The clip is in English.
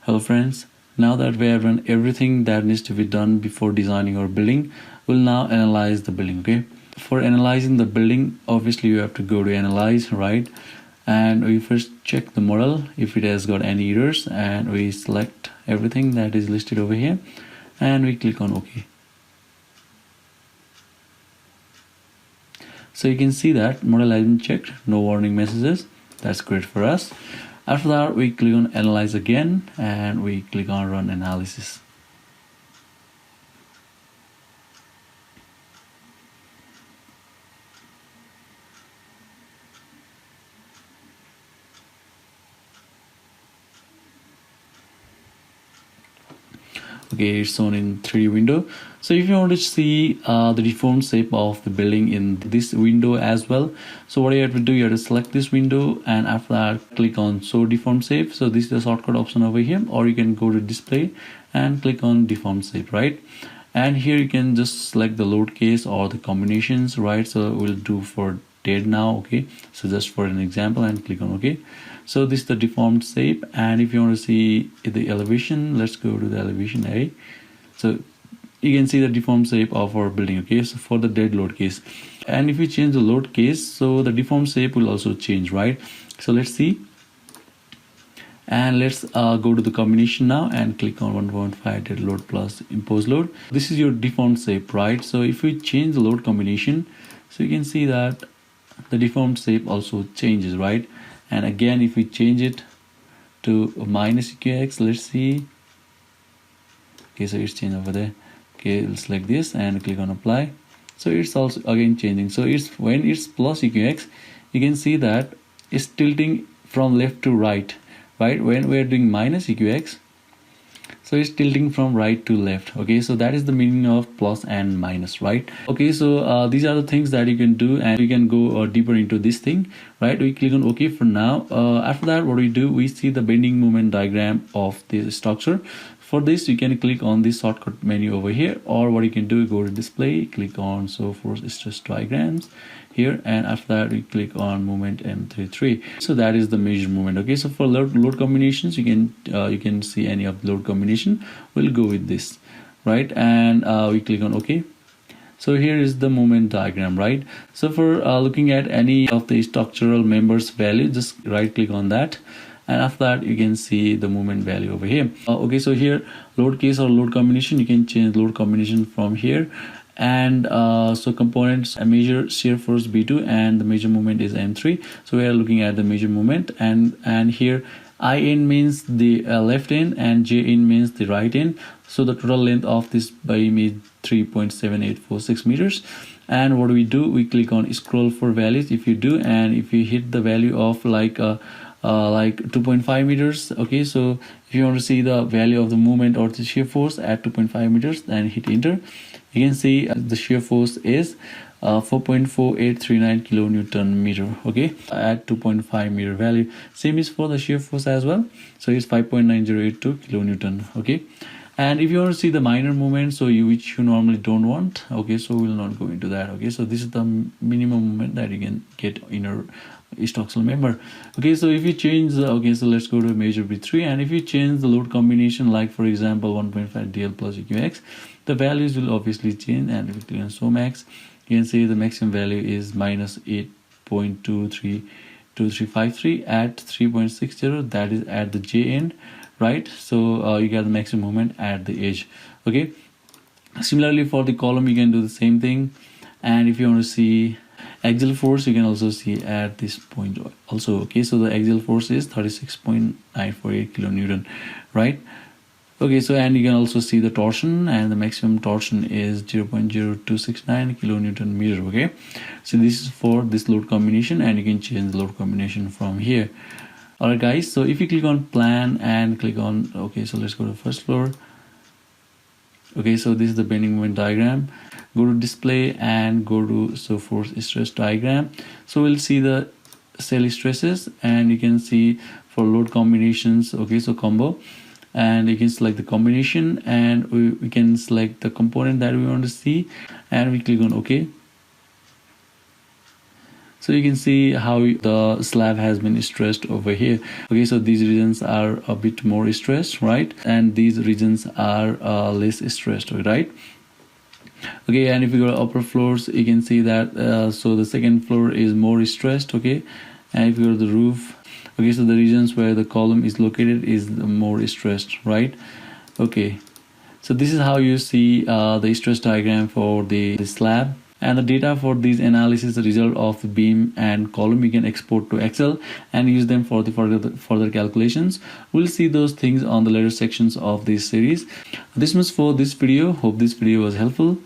Hello friends, now that we have done everything that needs to be done before designing our building, we'll now analyze the building. Okay, for analyzing the building, obviously you have to go to analyze, right? And we first check the model if it has got any errors, and we select everything that is listed over here and we click on OK. So you can see that model has been checked, no warning messages. That's great for us. After that, we click on analyze again and we click on run analysis. Okay, it's shown in 3D window. So if you want to see the deformed shape of the building in this window as well, so what you have to do, you have to select this window and after that click on show deformed shape. So this is the shortcut option over here, or you can go to display and click on deformed shape, right? And here you can just select the load case or the combinations, right? So we'll do for dead now. Okay, so just for an example, and click on OK. So this is the deformed shape, and if you want to see the elevation, let's go to the elevation A. So you can see the deformed shape of our building. Okay, so for the dead load case, and if you change the load case, so the deformed shape will also change, right? So let's see, and let's go to the combination now and click on 1.5 dead load plus impose load. This is your deformed shape, right? So if we change the load combination, so you can see that the deformed shape also changes, right? And again, if we change it to minus EQX, let's see. Okay, so it's changed over there. Okay, we'll select this and click on apply. So it's also again changing. So it's when it's plus EQX, you can see that it's tilting from left to right, right? When we're doing minus EQX, so it's tilting from right to left. Okay, so that is the meaning of plus and minus, right? Okay, so these are the things that you can do, and we can go deeper into this thing, right? We click on OK for now. After that, what we do, we see the bending moment diagram of this structure. For this, you can click on this shortcut menu over here, or what you can do, go to display, click on show force stress diagrams here, and after that we click on moment M33. So that is the measure moment. Okay, so for load combinations, you can see any of the load combination. We'll go with this, right? And we click on OK. So here is the moment diagram, right? So for looking at any of the structural members value, just right click on that, and after that you can see the moment value over here. Okay, so here load case or load combination, you can change load combination from here. And so components measure shear force B2 and the measure moment is M3. So we are looking at the measure moment, and here IN means the left end and JN means the right end. So the total length of this beam is 3.7846 meters. And what we do, we click on scroll for values if you do, and if you hit the value of like 2.5 meters. Okay, so if you want to see the value of the moment or the shear force at 2.5 meters, then hit enter. You can see the shear force is 4.4839 kilonewton meter. Okay, at 2.5 meter value. Same is for the shear force as well. So it's 5.9082 kilonewton. Okay, and if you want to see the minor movement, so which you normally don't want, okay, so we'll not go into that. Okay, so this is the minimum movement that you can get in a structural member. Okay, so if you change okay, so let's go to measure B3, and if you change the load combination, like for example 1.5 DL plus EQX, the values will obviously change. And if you click on show max, you can see the maximum value is minus 8.232353 at 3.60. that is at the J end, right? So you get the maximum moment at the edge. Okay, similarly for the column, you can do the same thing. And if you want to see axial force, you can also see at this point also. Okay, so the axial force is 36.948 kilonewton, right? Okay, so and you can also see the torsion, and the maximum torsion is 0.0269 kilonewton meter. Okay, so this is for this load combination, and you can change the load combination from here. Alright guys, so if you click on plan and click on okay, so let's go to first floor. Okay, so this is the bending moment diagram. Go to display and go to show force stress diagram. So we'll see the cell stresses, and you can see for load combinations. Okay, so combo, and you can select the combination, and we can select the component that we want to see, and we click on OK. So you can see how the slab has been stressed over here. Okay, so these regions are a bit more stressed, right? And these regions are less stressed, right? Okay, and if you go to upper floors, you can see that so the second floor is more stressed. Okay, and if you go to the roof, okay, so the regions where the column is located is more stressed, right? Okay, so this is how you see the stress diagram for the slab. And the data for these analysis, the result of the beam and column, you can export to Excel and use them for the further calculations. We'll see those things on the later sections of this series. This much for this video. Hope this video was helpful.